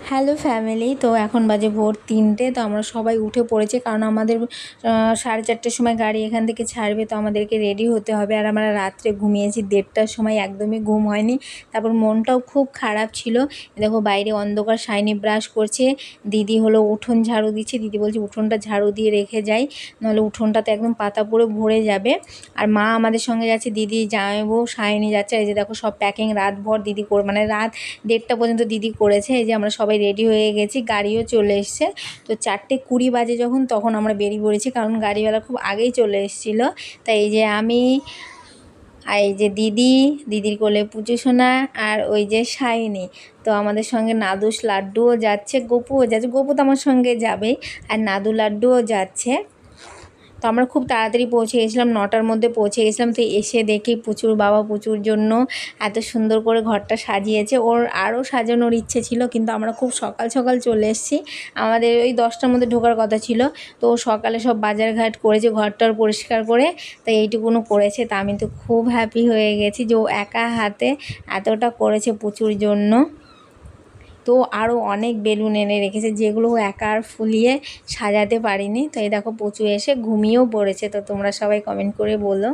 Hello family, তো এখন বাজে ভোর 3টে। তো আমরা সবাই উঠে পড়েছি, কারণ আমাদের 4:30টার সময় গাড়ি এখান থেকে ছাড়বে। তো আমাদেরকে রেডি হতে হবে। আর আমরা রাত্রে ঘুমিয়েছি 1:30টার সময়, একদমই ঘুম হয়নি। তারপর মনটাও খুব খারাপ ছিল। দেখো বাইরে অন্ধকার, শাইনি ব্রাশ করছে, দিদি হলো উঠোন ঝাড়ু দিচ্ছে। দিদি বলছে উঠোনটা ঝাড়ু দিয়ে রেখে যাই, নাহলে উঠোনটাতে একদম পাতা পড়ে ভরে যাবে। আর মা আমাদের সঙ্গে যাচ্ছে, দিদি জামাইবউ শাইনি যাচ্ছে। এই যে দেখো সব প্যাকিং রাতভর দিদি করে, মানে রাত 1:30টা পর্যন্ত দিদি করেছে। এই যে আমরা সবাই রেডি হয়ে গেছি, গাড়িও চলে এসছে। তো 4:20 বাজে যখন, তখন আমরা বেরিয়ে পড়েছি, কারণ গাড়িওয়ালা খুব আগেই চলে এসেছিলো। তাই এই যে আমি, আর এই যে দিদির কোলে পুচু সোনা, আর ওই যে শাইনি। তো আমাদের সঙ্গে নাদুস লাড্ডুও যাচ্ছে, গপুও যাচ্ছে। গপু তো আমার সঙ্গে যাবে, আর নাদু লাড্ডুও যাচ্ছে। তো আমরা খুব তাড়াতাড়ি পৌঁছে গেছিলাম, 9টার মধ্যে পৌঁছে গেছিলাম। তো এসে দেখি পুচুর বাবা পুচুর জন্য এত সুন্দর করে ঘরটা সাজিয়েছে। ওর আরও সাজানোর ইচ্ছে ছিল, কিন্তু আমরা খুব সকাল সকাল চলে এসেছি। আমাদের ওই 10টার মধ্যে ঢোকার কথা ছিল। তো সকালে সব বাজারঘাট করেছে, ঘরটার পরিষ্কার করে, তাই এইটুকুনও করেছে। তা আমি তো খুব হ্যাপি হয়ে গেছি যে ও একা হাতে এতটা করেছে পুচুর জন্য। তো আরও অনেক বেলুন এনে রেখেছে, যেগুলো একা আর ফুলিয়ে সাজাতে পারিনি। তো এই দেখো পুচু এসে ঘুমিয়েও পড়েছে। তো তোমরা সবাই কমেন্ট করে বলো।